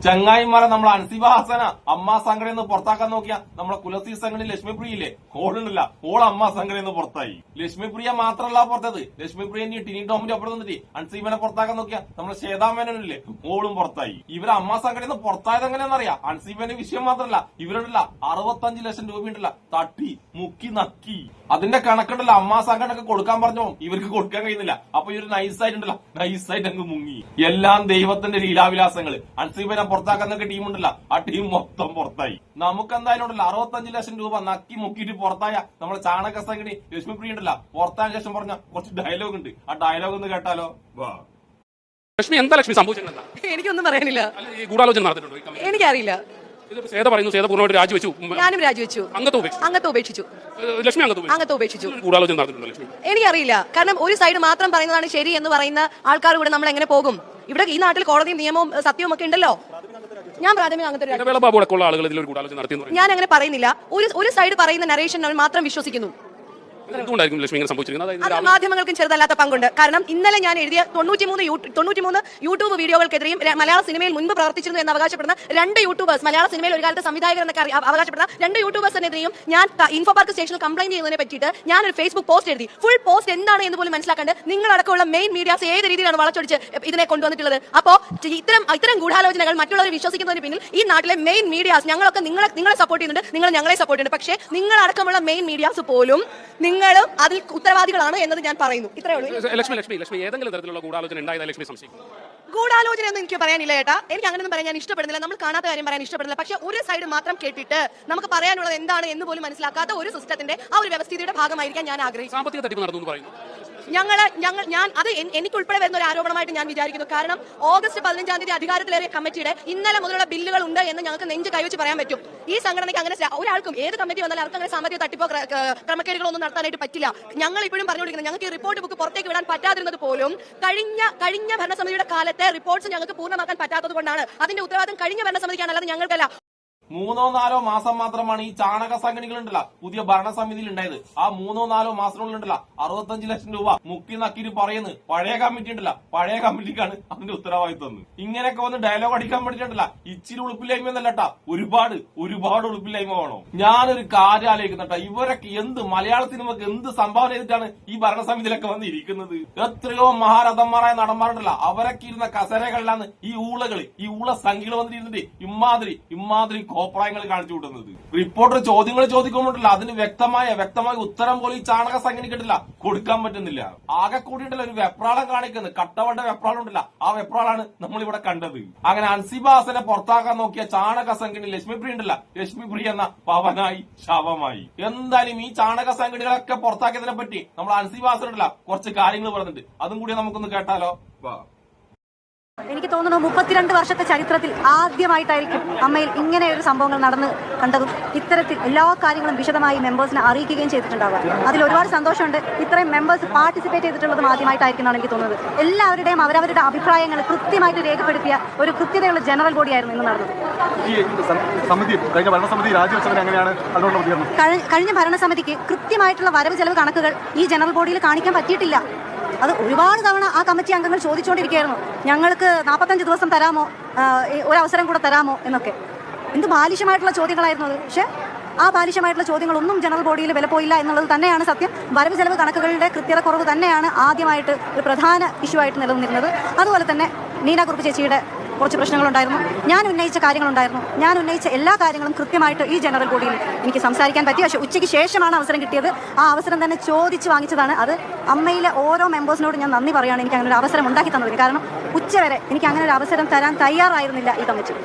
ചങ്ങായിമാരെ നമ്മളെ അൻസിബ ഹസന അമ്മ സംഘടന പുറത്താക്കാൻ നോക്കിയ നമ്മളെ കുലസി സംഘടന ലക്ഷ്മിപ്രിയയില്ലേ, ഓളുണ്ടല്ല, ഓൾ അമ്മ സംഘടന പുറത്തായി. ലക്ഷ്മിപ്രിയ മാത്രമല്ല പുറത്തത്, ലക്ഷ്മിപ്രിയ ടിനി ടോമിന്റെ അപ്പുറം നിന്നിട്ട് അൻസിബനെ പുറത്താക്കാൻ നോക്കിയ നമ്മളെ ശ്വേതാമേനല്ലേ, ഓളും പുറത്തായി. ഇവരെ അമ്മ സംഘടന പുറത്തായത് എങ്ങനെയാണെന്നറിയാം. അൻസിബന്റെ വിഷയം മാത്രമല്ല, ഇവരുണ്ടല്ല 65 ലക്ഷം രൂപ ഉണ്ടല്ല തട്ടി മുക്കി നക്കി. അതിന്റെ കണക്കുണ്ടല്ലോ അമ്മ സംഘടനക്ക് കൊടുക്കാൻ പറഞ്ഞോ ഇവർക്ക് കൊടുക്കാൻ കഴിയുന്നില്ല. അപ്പൊ ഇവര് നൈസായിട്ടുണ്ടല്ലോ, നൈസായിട്ട് അങ്ങ് മുങ്ങി. എല്ലാം ദൈവത്തിന്റെ ലീലാവിലാസങ്ങള്. അൻസിബനെ പുറത്താക്കുന്നൊക്കെ ടീമുണ്ടല്ലോ, ആ ടീം മൊത്തം പുറത്തായി. നമുക്ക് എന്തായാലും ഉണ്ടല്ലോ 65 ലക്ഷം രൂപ നക്കി മുക്കിയിട്ട് പുറത്തായ നമ്മളെ ചാണക സംഘടന ലക്ഷ്മിപ്രിയ ഉണ്ടല്ലോ, പുറത്തായ ശേഷം പറഞ്ഞ കുറച്ച് ഡയലോഗ് ഉണ്ട്. ആ ഡയലോഗ് ഒന്ന് കേട്ടാലോ? ലക്ഷ്മി എന്താ ലക്ഷ്മി സംഭവിച്ചത്? എനിക്കൊന്നും പറയാനില്ല. ഗൂഢാലോചന നടന്നിട്ടുണ്ടോ? എനിക്കറിയില്ല. സേത പറയുന്നു സേത പൂർണ്ണമായിട്ട് രാജിവെച്ചു. ഞാനും രാജിവെച്ചു. അംഗത്വം ഉപേക്ഷിച്ചു. ലക്ഷ്മി അംഗത്വം ഉപേക്ഷിച്ചു. ഗൂഢാലോചന നടന്നിട്ടുണ്ടോ ലക്ഷ്മി? എനിക്കറിയില്ല. കാരണം ഒരു സൈഡ് മാത്രം പറയുന്നതാണ് ശരി എന്ന് പറയുന്ന ആൾക്കാർ കൂടെ നമ്മൾ എങ്ങനെ പോകും? ഇവിടെ ഈ നാട്ടിൽ കോടതിയും നിയമവും സത്യവും ഒക്കെ ഉണ്ടല്ലോ. ഞാൻ പ്രാഥമിക ഞാൻ അങ്ങനെ പറയുന്നില്ല. ഒരു സൈഡ് പറയുന്ന നരേഷൻ മാത്രം വിശ്വസിക്കുന്നു. അത് മാധ്യമങ്ങൾക്കും ചെറുതല്ലാത്ത പങ്കുണ്ട്. കാരണം ഇന്നലെ ഞാൻ എഴുതിയ 93 യൂട്യൂബ് വീഡിയോകൾക്കെതിരെയും മലയാള സിനിമയിൽ മുൻപ് പ്രവർത്തിച്ചിരുന്നു എന്ന് അവകാശപ്പെടുന്ന 2 യൂട്യൂബേഴ്സ്, മലയാള സിനിമയിൽ ഒരു കാലത്ത് സംവിധായകർ എന്നൊക്കെ അവകാശപ്പെടുന്ന 2 യൂട്യൂബേഴ്സിനെതിരെയും ഞാൻ ഇൻഫോ പാർക്ക് സ്റ്റേഷനിൽ കംപ്ലൈന്റ് ചെയ്യുന്നതിനെ പറ്റിയിട്ട് ഞാൻ ഒരു ഫേസ്ബുക്ക് പോസ്റ്റ് എഴുതി. ഫുൾ പോസ്റ്റ് എന്താണ് എന്ന് പോലും മനസ്സിലാക്കാണ്ട് നിങ്ങളടക്കമുള്ള മെയിൻ മീഡിയാസ് ഏത് രീതിയിലാണ് വളച്ചൊടിച്ച് ഇതിനെ കൊണ്ടുവന്നിട്ടുള്ളത്. അപ്പോ ഇത്തരം ഗൂഢാലോചനകൾ മറ്റുള്ളവർ വിശ്വസിക്കുന്നതിന് പിന്നിൽ ഈ നാട്ടിലെ മെയിൻ മീഡിയാസ് ഞങ്ങളൊക്കെ നിങ്ങളെ സപ്പോർട്ട് ചെയ്യുന്നുണ്ട്, നിങ്ങൾ ഞങ്ങളെ സപ്പോർട്ട് ചെയ്യുന്നുണ്ട്. പക്ഷേ നിങ്ങളടക്കമുള്ള മെയിൻ മീഡിയാസ് പോലും നിങ്ങളും അതിൽ ഉത്തരവാദികളാണ് എന്നത് ഞാൻ പറയുന്നു. ഇത്രയേ ഉള്ളൂ. ലക്ഷ്മി ഏതെങ്കിലും തരത്തിലുള്ള ഗൂഢാലോചന ഉണ്ടായതായി ലക്ഷ്മി സംശയിക്കുന്നു? ഗൂഢാലോചന ഒന്നും എനിക്ക് പറയാനില്ല ഏട്ടാ. എനിക്ക് അങ്ങനെയൊന്നും പറയാൻ ഞാൻ ഇഷ്ടപ്പെടുന്നില്ല. നമ്മൾ കാണാത്ത കാര്യം പറയാൻ ഇഷ്ടപ്പെടുന്നില്ല. പക്ഷെ ഒരു സൈഡ് മാത്രം കേട്ടിട്ട് നമുക്ക് പറയാനുള്ളത് എന്താണ് എന്ന് പോലും മനസ്സിലാക്കാത്ത ഒരു സിസ്റ്റത്തിന്റെ ആ ഒരു വ്യവസ്ഥയുടെ ഭാഗമായിരിക്കാൻ ഞാൻ ആഗ്രഹിക്കുന്നു. സാമ്പത്തിക തട്ടിപ്പ് നടന്നു എന്ന് പറയുന്നു. ഞാൻ അത് എനിക്കുൾപ്പെടെ വരുന്ന ഒരു ആരോപണമായിട്ട് ഞാൻ വിചാരിക്കുന്നു. കാരണം ഓഗസ്റ്റ് 15-ാം തീയതി അധികാരത്തിലേറിയ കമ്മിറ്റിയുടെ ഇന്നലെ മുതലുള്ള ബില്ലുകൾ ഉണ്ട് എന്ന് ഞങ്ങൾക്ക് നെഞ്ച് കൈവച്ച് പറയാൻ പറ്റും. ഈ സംഘടനയ്ക്ക് അങ്ങനെ ഒരാൾക്കും ഏത് കമ്മിറ്റി വന്നാലും അവർക്ക് അങ്ങനെ സാമ്പത്തിക തട്ടിപ്പോ ക്രമക്കേടുകളോ ഒന്നും നടത്താനായിട്ട് പറ്റില്ല. ഞങ്ങൾ ഇപ്പോഴും പറഞ്ഞുകൊണ്ടിരിക്കുന്നത് ഞങ്ങൾക്ക് ഈ റിപ്പോർട്ട് ബുക്ക് പുറത്തേക്ക് വിടാൻ പറ്റാതിരുന്നത് പോലും കഴിഞ്ഞ ഭരണസമിതിയുടെ കാലത്തെ റിപ്പോർട്ട്സ് ഞങ്ങൾക്ക് പൂർണ്ണമാക്കാൻ പറ്റാത്തത് കൊണ്ടാണ്. അതിന്റെ ഉത്തരവാദിത്തം കഴിഞ്ഞ ഭരണസമിതിക്കാണ്, അല്ലാതെ ഞങ്ങൾക്കല്ല. 3-4 മാസം മാത്രമാണ് ഈ ചാണക സംഘടനകളുണ്ടല്ല പുതിയ ഭരണസമിതിയിൽ ഉണ്ടായത്. ആ 3-4 മാസത്തിനുള്ളിലുണ്ടല്ല 65 ലക്ഷം രൂപ മുക്കി നക്കിട്ട് പറയുന്നത് പഴയ കമ്മിറ്റി ഉണ്ടല്ല, പഴയ കമ്മിറ്റിക്കാണ് അതിന്റെ ഉത്തരവാദിത്വം. ഇങ്ങനെയൊക്കെ വന്ന് ഡയലോഗ് അടിക്കാൻ വേണ്ടിട്ടുണ്ടല്ല ഇച്ചിരി ഉളുപ്പില്ലായ്മ എന്നല്ലട്ടാ, ഒരുപാട് ഉളുപ്പില്ലായ്മ വേണോ. ഞാനൊരു കാര്യം ആലോചിക്കുന്നട്ടാ, ഇവരൊക്കെ മലയാള സിനിമക്ക് എന്ത് സംഭാവന ചെയ്തിട്ടാണ് ഈ ഭരണസമിതിയിലൊക്കെ വന്നിരിക്കുന്നത്? എത്രയോ മഹാരഥന്മാരായ നടന്മാരുണ്ടല്ല, അവരൊക്കെ ഇരുന്ന കസേരകളിലാണ് ഈ ഊള സംഖ്യകൾ വന്നിരുന്നത് ഇമാതിരി കോപ്രായങ്ങൾ കാണിച്ചു വിടുന്നത്. റിപ്പോർട്ടർ ചോദ്യങ്ങൾ ചോദിക്കുമ്പോഴല്ല അതിന് വ്യക്തമായ ഉത്തരം പോലും ഈ ചാണക സംഘടനക്കിട്ടില്ല, കൊടുക്കാൻ പറ്റുന്നില്ല. ആകെ കൂടിയിട്ടല്ല ഒരു വെപ്രാളം കാണിക്കുന്നത്, കട്ടവണ്ട വെപ്രാളം ഉണ്ടല്ല, ആ വെപ്രാളാണ് നമ്മളിവിടെ കണ്ടത്. അങ്ങനെ അൻസിബ ഹസനെ പുറത്താക്കാൻ നോക്കിയ ചാണക സംഘടന ലക്ഷ്മിപ്രിയ ഉണ്ടല്ല, ലക്ഷ്മിപ്രിയ എന്ന പവനായി ശവമായി. എന്തായാലും ഈ ചാണക സംഘടനകളൊക്കെ പുറത്താക്കിയതിനെ പറ്റി നമ്മൾ അൻസിബ ഹസൻ ഉണ്ടല്ല കുറച്ച് കാര്യങ്ങൾ പറഞ്ഞിട്ടുണ്ട്, അതും കൂടി നമുക്കൊന്ന് കേട്ടാലോ? എനിക്ക് തോന്നുന്നു 32 വർഷത്തെ ചരിത്രത്തിൽ ആദ്യമായിട്ടായിരിക്കും അമ്മയിൽ ഇങ്ങനെ ഒരു സംഭവങ്ങൾ നടന്ന് കണ്ടതും ഇത്തരത്തിൽ എല്ലാ കാര്യങ്ങളും വിശദമായി മെമ്പേഴ്സിനെ അറിയിക്കുകയും ചെയ്തിട്ടുണ്ടാവുക. അതിൽ ഒരുപാട് സന്തോഷമുണ്ട്. ഇത്രയും മെമ്പേഴ്സ് പാർട്ടിസിപ്പേറ്റ് ചെയ്തിട്ടുള്ളതും ആദ്യമായിട്ടായിരിക്കും എനിക്ക് തോന്നുന്നത്. എല്ലാവരുടെയും അവരവരുടെ അഭിപ്രായങ്ങൾ കൃത്യമായിട്ട് രേഖപ്പെടുത്തിയ ഒരു കൃത്യതയുള്ള ജനറൽ ബോഡിയായിരുന്നു ഇന്ന് നടന്നത്. കഴിഞ്ഞ ഭരണസമിതിക്ക് കൃത്യമായിട്ടുള്ള വരവ് ചെലവ് കണക്കുകൾ ഈ ജനറൽ ബോഡിയിൽ കാണിക്കാൻ പറ്റിയിട്ടില്ല. അത് ഒരുപാട് തവണ ആ കമ്മിറ്റി അംഗങ്ങൾ ചോദിച്ചുകൊണ്ടിരിക്കുകയായിരുന്നു, ഞങ്ങൾക്ക് 45 ദിവസം തരാമോ, ഒരവസരം കൂടെ തരാമോ എന്നൊക്കെ. എന്ത് ബാലിശമായിട്ടുള്ള ചോദ്യങ്ങളായിരുന്നു അത്. പക്ഷെ ആ ബാലിശമായിട്ടുള്ള ചോദ്യങ്ങളൊന്നും ജനറൽ ബോഡിയിൽ വിലപ്പോയില്ല എന്നുള്ളത് തന്നെയാണ് സത്യം. വരവ് ചെലവ് കണക്കുകളുടെ കൃത്യത കുറവ് തന്നെയാണ് ആദ്യമായിട്ട് ഒരു പ്രധാന ഇഷ്യൂ ആയിട്ട് നിലനിന്നിരുന്നത്. അതുപോലെ തന്നെ നീന കുറുപ്പ് ചേച്ചിയുടെ കുറച്ച് പ്രശ്നങ്ങളുണ്ടായിരുന്നു. ഞാൻ ഉന്നയിച്ച കാര്യങ്ങളുണ്ടായിരുന്നു. ഞാൻ ഉന്നയിച്ച എല്ലാ കാര്യങ്ങളും കൃത്യമായിട്ട് ഈ ജനറൽ ബോഡിയിൽ എനിക്ക് സംസാരിക്കാൻ പറ്റി. പക്ഷേ ഉച്ചയ്ക്ക് ശേഷമാണ് അവസരം കിട്ടിയത്. ആ അവസരം തന്നെ ചോദിച്ച് വാങ്ങിച്ചതാണ്. അത് അമ്മയിലെ ഓരോ മെമ്പേഴ്സിനോട് ഞാൻ നന്ദി പറയുകയാണ് എനിക്ക് അങ്ങനെ ഒരു അവസരം ഉണ്ടാക്കി തന്നതിന്. കാരണം ഉച്ചവരെ എനിക്ക് അങ്ങനെ ഒരു അവസരം തരാൻ തയ്യാറായിരുന്നില്ല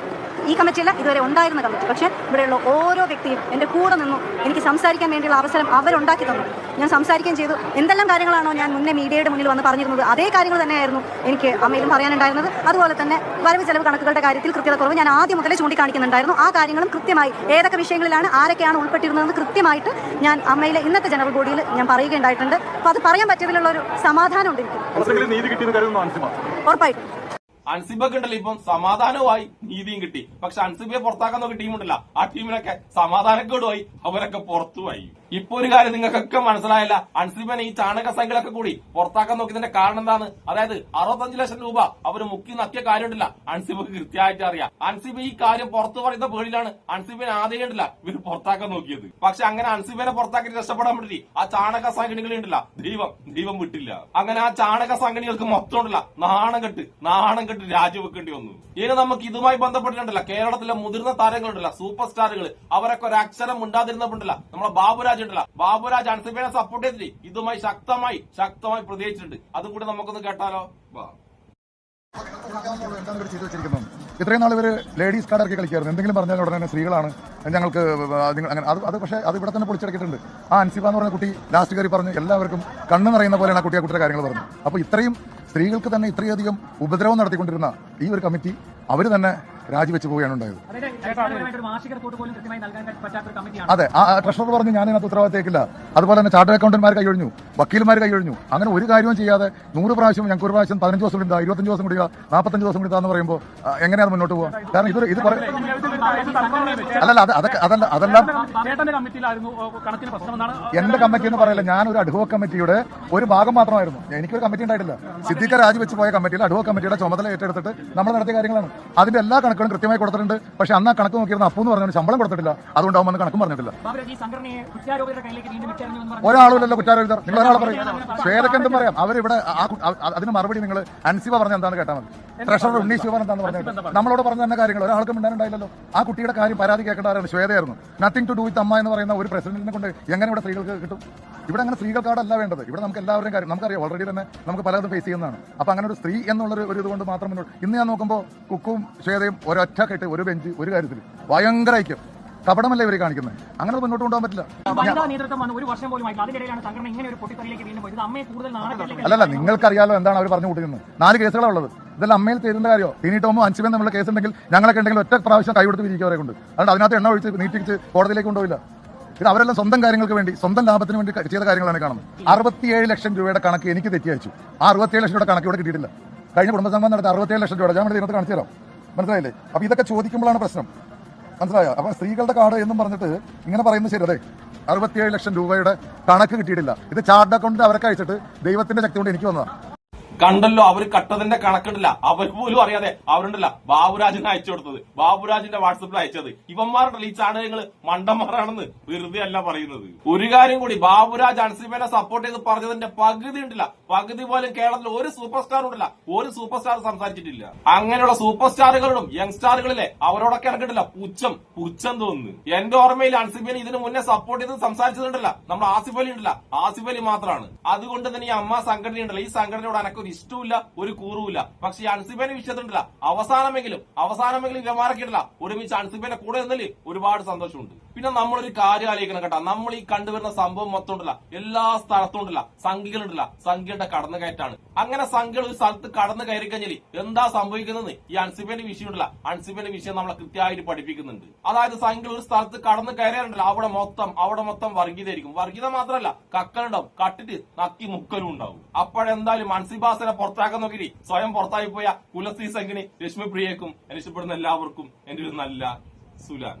ഈ കമ്മിറ്റിയല്ല, ഇതുവരെ ഉണ്ടായിരുന്ന കമ്മിറ്റി. പക്ഷേ ഇവിടെയുള്ള ഓരോ വ്യക്തിയും എൻ്റെ കൂടെ നിന്നു എനിക്ക് സംസാരിക്കാൻ വേണ്ടിയുള്ള അവസരം അവരുണ്ടാക്കി തന്നു. ഞാൻ സംസാരിക്കുകയും ചെയ്തു. എന്തെല്ലാം കാര്യങ്ങളാണോ ഞാൻ മുന്നേ മീഡിയയുടെ മുന്നിൽ വന്ന് പറഞ്ഞിരുന്നത് അതേ കാര്യങ്ങൾ തന്നെയായിരുന്നു എനിക്ക് അമ്മയിലും പറയാനുണ്ടായിരുന്നത്. അതുപോലെ തന്നെ വരവ് ചെലവ് കണക്കുകളുടെ കാര്യത്തിൽ കൃത്യത കുറവ് ഞാൻ ആദ്യം മുതലേ ചൂണ്ടിക്കാണിക്കുന്നുണ്ടായിരുന്നു. ആ കാര്യങ്ങളും കൃത്യമായി ഏതൊക്കെ വിഷയങ്ങളിലാണ് ആരൊക്കെയാണ് ഉൾപ്പെട്ടിരുന്നതെന്ന് കൃത്യമായിട്ട് ഞാൻ അമ്മയിലെ ഇന്നത്തെ ജനറൽ ബോഡിയിൽ ഞാൻ പറയുകയുണ്ടായിട്ടുണ്ട്. അപ്പോൾ അത് പറയാൻ പറ്റിയതിലുള്ള ഒരു സമാധാനം ഉണ്ട് എനിക്ക്. ഉറപ്പായിട്ടും അൻസിബക്ക് ഉണ്ടല്ലോ ഇപ്പം സമാധാനവുമായി നീതിയും കിട്ടി. പക്ഷെ അൻസിബയെ പുറത്താക്കാൻ നോക്കിയ ടീമുണ്ടല്ലോ, ആ ടീമിനൊക്കെ സമാധാനക്കേടുമായി, അവരൊക്കെ പുറത്തുമായി. ഇപ്പൊ ഒരു കാര്യം നിങ്ങൾക്കൊക്കെ മനസ്സിലായില്ല. അൻസിബനെ ഈ ചാണക സംഖ്യകളൊക്കെ കൂടി പുറത്താക്കാൻ നോക്കിയതിന്റെ കാരണം എന്താണ്? അതായത് 65 ലക്ഷം രൂപ അവര് മുക്കി നക്കിയ കാര്യമുണ്ടല്ല, അൻസിബക്ക് കൃത്യമായിട്ട് അറിയാം. അൻസിബ ഈ കാര്യം പുറത്തു പറയുന്ന പേടിയിലാണ് അൻസിബിനെ ആദ്യം ഉണ്ടല്ല ഇവർ പുറത്താക്കാൻ നോക്കിയത്. പക്ഷെ അങ്ങനെ അൻസിബനെ പുറത്താക്കി രക്ഷപ്പെടാൻ വേണ്ടി ആ ചാണക സംഘടനകൾ ഉണ്ടല്ല ദൈവം വിട്ടില്ല. അങ്ങനെ ആ ചാണക സംഘടനകൾക്ക് മൊത്തം ഉണ്ടല്ല നാണം കെട്ട് രാജിവെക്കേണ്ടി വന്നു. ഇനി നമുക്ക് ഇതുമായി ബന്ധപ്പെട്ടിട്ടുണ്ടല്ല കേരളത്തിലെ മുതിർന്ന താരങ്ങളുണ്ടല്ല, സൂപ്പർ സ്റ്റാറുകൾ, അവരൊക്കെ ഒരു അക്ഷരം ഉണ്ടാതിരുന്നപ്പോണ്ടല്ല നമ്മളെ ബാബുരാജ് ഉണ്ടല്ല, ബാബുരാജ് അൻസിബനെ സപ്പോർട്ട് ചെയ്തിട്ട് ഇതുമായി ശക്തമായി പ്രതികരിച്ചിട്ടുണ്ട്. അതും കൂടി നമുക്കൊന്ന് കേട്ടാലോ. ഇത്രയും നാൾ ഇവര് ലേഡീസ് കാർഡ് ഇറക്കി കളിക്കായിരുന്നു. എന്തെങ്കിലും പറഞ്ഞാൽ ഉടനെ തന്നെ സ്ത്രീകളാണ് ഞങ്ങൾക്ക് അങ്ങനെ അത് പക്ഷേ അത് ഇവിടെ തന്നെ പൊളിച്ചടക്കിയിട്ടുണ്ട്. ആ അൻസിബ എന്ന് പറഞ്ഞ കുട്ടി ലാസ്റ്റ് കയറി പറഞ്ഞു എല്ലാവർക്കും കണ്ണ് നിറയുന്ന പോലെയാണ് ആ കുട്ടിയുടെ കാര്യങ്ങൾ പറഞ്ഞു. അപ്പോൾ ഇത്രയും സ്ത്രീകൾക്ക് തന്നെ ഇത്രയധികം ഉപദ്രവം നടത്തിക്കൊണ്ടിരുന്ന ഈ ഒരു കമ്മിറ്റി അവർ തന്നെ രാജിവെച്ച് പോവുകയാണ് ഉണ്ടായത്. അതെ, ആ ട്രഷറർ പറഞ്ഞു ഞാൻ ഇതിനകത്ത് ഉത്തരവാദിത്തേക്കില്ല. അതുപോലെ തന്നെ ചാർട്ടേഡ് അക്കൗണ്ടന്മാർ കൈയൊഴിഞ്ഞു, വക്കീൽമാർ കൈയൊഴിഞ്ഞു. അങ്ങനെ ഒരു കാര്യവും ചെയ്യാതെ 100 പ്രാവശ്യം ഞങ്ങൾക്ക് ഒരു പ്രാവശ്യം 15 ദിവസം കൂടി 25 ദിവസം കൂടി 45 ദിവസം കൂടി എന്ന് പറയുമ്പോൾ എങ്ങനെയാണ് മുന്നോട്ട് പോകാൻ? കാരണം ഇത് അതെല്ലാം എന്റെ കമ്മിറ്റി എന്ന് പറയില്ല. ഞാൻ ഒരു അഡ്ഹോക് കമ്മിറ്റിയുടെ ഒരു ഭാഗം മാത്രമായിരുന്നു. എനിക്കൊരു കമ്മിറ്റി ഉണ്ടായിട്ടില്ല. സിദ്ദീഖ് രാജിവെച്ച് പോയ കമ്മിറ്റിയിൽ അഡ്ഹോക് കമ്മിറ്റിയുടെ ചുമതല ഏറ്റെടുത്തിട്ട് നമ്മൾ നടത്തിയ കാര്യങ്ങളാണ്. അതിന്റെ എല്ലാ കണക്കുകളും കൃത്യമായി കൊടുത്തിട്ടുണ്ട്. പക്ഷെ അന്ന് ആ കണക്ക് നോക്കിയിരുന്ന അപ്പു എന്ന് പറഞ്ഞാൽ ശമ്പളം കൊടുത്തിട്ടില്ല, അതുകൊണ്ടാവും അന്ന് കണക്കും പറഞ്ഞിട്ടില്ല. ഒരാളുമില്ലല്ലോ കുറ്റാരോപിതർ. നിങ്ങൾ ഒരാളെ പറയും, ശ്വേതയ്ക്ക് എന്തും പറയാം. അവരിവിടെ അതിന് മറുപടി നിങ്ങൾ അൻസിബ പറഞ്ഞ എന്താണെന്ന് കേട്ടാൽ മതി. ട്രഷറർ ഉണ്ണി ശിവൻ എന്താണെന്ന് പറഞ്ഞത് നമ്മളോട് പറഞ്ഞ തന്നെ കാര്യങ്ങൾ ഒരാൾക്കും മിണ്ടാനുണ്ടായില്ലല്ലോ. ആ കുട്ടിയുടെ കാര്യം പരാതി കേൾക്കേണ്ട ആരാണ്? ശ്വേതയായിരുന്നു. നത്തിങ് ടു ഡു വിത്ത് അമ്മ എന്ന് പറയുന്ന ഒരു പ്രസിഡന്റിനെ കൊണ്ട് എങ്ങനെ ഇവിടെ സ്ത്രീകൾക്ക് കിട്ടും? ഇവിടെ അങ്ങനെ സ്ത്രീകൾക്കാടല്ല വേണ്ടത്. ഇവിടെ നമുക്ക് എല്ലാവരുടെയും കാര്യം നമുക്കറിയാം. ഓൾറെഡി തന്നെ നമുക്ക് പലതും ഫേസ് ചെയ്യുന്നതാണ്. അപ്പൊ അങ്ങനെ ഒരു സ്ത്രീ എന്നുള്ള ഒരു ഇതുകൊണ്ട് മാത്രം മുന്നോട്ട്. ഇന്ന് ഞാൻ നോക്കുമ്പോൾ കുക്കും ശ്വേതയും ഒരൊറ്റ കെട്ട് ഒരു ബെഞ്ച് ഒരു കാര്യത്തിൽ ഭയങ്കര ഐക്യം. കപടമല്ലേ ഇവരെ കാണിക്കുന്നത്? അങ്ങനെ മുന്നോട്ട് കൊണ്ടുപോകാൻ പറ്റില്ല. അല്ലല്ല, നിങ്ങൾക്കറിയാലോ എന്താണ് അവർ പറഞ്ഞു കൂട്ടിയിരുന്നത്. 4 കേസുകളാണ് ഉള്ളത്. ഇതെല്ലാം അമ്മയിൽ തീരുന്ന കാര്യമോ? ടീനിട്ടോമോ അൻസിബൻ എന്നുള്ള കേസ് ഉണ്ടെങ്കിൽ ഞങ്ങളൊക്കെ ഉണ്ടെങ്കിൽ ഒറ്റ പ്രാവശ്യം കൈകൊടുത്ത് വിരിക്കവരെ കൊണ്ട്. അതുകൊണ്ട് അതിനകത്ത് എണ്ണ ഒഴിച്ച് നീട്ടിച്ച് കോടതിയിലേക്ക് കൊണ്ടുപോയില്ല. ഇത് അവരെല്ലാം സ്വന്തം കാര്യങ്ങൾക്ക് വേണ്ടി, സ്വന്തം ലാഭത്തിന് വേണ്ടി ചെയ്ത കാര്യങ്ങളാണ് കാണുന്നത്. 67 ലക്ഷം രൂപയുടെ കണക്ക് എനിക്ക് തെറ്റി അയച്ചു. ആ 67 ലക്ഷം രൂപയുടെ കണക്ക് ഇവിടെ കിട്ടിയിട്ടില്ല. കഴിഞ്ഞ കുടുംബസംഘം നടത്തി 67 ലക്ഷം രൂപ ഞാൻ ഇതിനകത്ത് കാണിച്ചു തരാം. മനസ്സിലായില്ലേ? അപ്പൊ ഇതൊക്കെ ചോദിക്കുമ്പോഴാണ് പ്രശ്നം. മനസ്സിലായോ? അപ്പൊ സ്ത്രീകളുടെ കാർഡ് എന്നും പറഞ്ഞിട്ട് ഇങ്ങനെ പറയുന്നത് ശരി. അതെ, 67 ലക്ഷം രൂപയുടെ കണക്ക് കിട്ടിയിട്ടില്ല. ഇത് ചാർട്ട് അക്കൗണ്ട് അവരൊക്കെ അയച്ചിട്ട് ദൈവത്തിന്റെ ശക്തി കൊണ്ട് എനിക്ക് വന്നതാണ്. കണ്ടല്ലോ, അവർ കട്ടതിന്റെ കണക്കുണ്ടല്ല, അവർ പോലും അറിയാതെ അവരുണ്ടല്ല ബാബുരാജിന് അയച്ചു കൊടുത്തത്, ബാബുരാജിന്റെ വാട്സപ്പിൽ അയച്ചത്. ഇവന്മാരുണ്ടല്ലോ ഈ ചാനകങ്ങള് മണ്ടന്മാരാണെന്ന് വെറുതെ അല്ല പറയുന്നത്. ഒരു കാര്യം കൂടി, ബാബുരാജ് അൻസിബനെ സപ്പോർട്ട് ചെയ്ത് പറഞ്ഞതിന്റെ പകുതി ഉണ്ടല്ല, പകുതി പോലും കേരളത്തിൽ ഒരു സൂപ്പർ സ്റ്റാർ ഉണ്ടല്ല, ഒരു സൂപ്പർ സ്റ്റാർ സംസാരിച്ചിട്ടില്ല. അങ്ങനെയുള്ള സൂപ്പർ സ്റ്റാറുകളും യങ്സ്റ്റാറുകളിലെ അവരോടൊക്കെ ഇറക്കിയിട്ടില്ല പുച്ഛം തോന്നുന്നു. എന്റെ ഓർമ്മയിൽ അൻസിബനെ ഇതിനു മുന്നേ സപ്പോർട്ട് ചെയ്ത് സംസാരിച്ചതുണ്ടല്ല നമ്മൾ ആസിഫ് അലി ഉണ്ടല്ല, ആസിഫ് അലി മാത്രമാണ്. അതുകൊണ്ട് തന്നെ ഈ അമ്മ സംഘടന ഉണ്ടല്ലോ, ഈ സംഘടനയോട് എനക്കൊരു ഇഷ്ടമില്ല, ഒരു കൂറുമില്ല. പക്ഷെ ഈ അൻസിബനെ വിഷയത്തിണ്ടല്ല അവസാനമെങ്കിലും വ്യവഹാരക്കിട്ടില്ല ഒരുമിച്ച് അൻസിബനെ കൂടെ നിന്നല്ലേ ഒരുപാട് സന്തോഷമുണ്ട്. പിന്നെ നമ്മളൊരു കാര്യം ആലോചിക്കണം കേട്ടോ, നമ്മൾ ഈ കണ്ടുവരുന്ന സംഭവം മൊത്തം ഉണ്ടല്ല, എല്ലാ സ്ഥലത്തും ഉണ്ടല്ല സംഖ്യകളുണ്ടല്ല, സംഖ്യയുടെ കടന്നു കയറ്റാണ്. അങ്ങനെ സംഖ്യകൾ ഒരു സ്ഥലത്ത് കടന്നു കയറി കഴിഞ്ഞാൽ എന്താ സംഭവിക്കുന്നത്? ഈ അൻസിബന്റെ വിഷയം ഉണ്ടല്ല, അൻസിബന്റെ വിഷയം നമ്മളെ കൃത്യമായിട്ട് പഠിപ്പിക്കുന്നുണ്ട്. അതായത് സംഖ്യകൾ ഒരു സ്ഥലത്ത് കടന്നു കയറിയാലുണ്ടല്ലോ അവിടെ മൊത്തം വർഗീയതായിരിക്കും. വർഗീയത മാത്രമല്ല, കക്കലുണ്ടാവും, കട്ടിട്ട് നക്കി മുക്കലും ഉണ്ടാവും. അപ്പോഴെന്തായാലും അൻസിബാസിനെ പുറത്താക്കാൻ നോക്കി സ്വയം പുറത്തായി പോയ കുലസ്ത്രീ സംഘിനി രശ്മി പ്രിയക്കും ഇഷ്ടപ്പെടുന്ന എല്ലാവർക്കും എന്റെ ഒരു നല്ല സുലാൻ.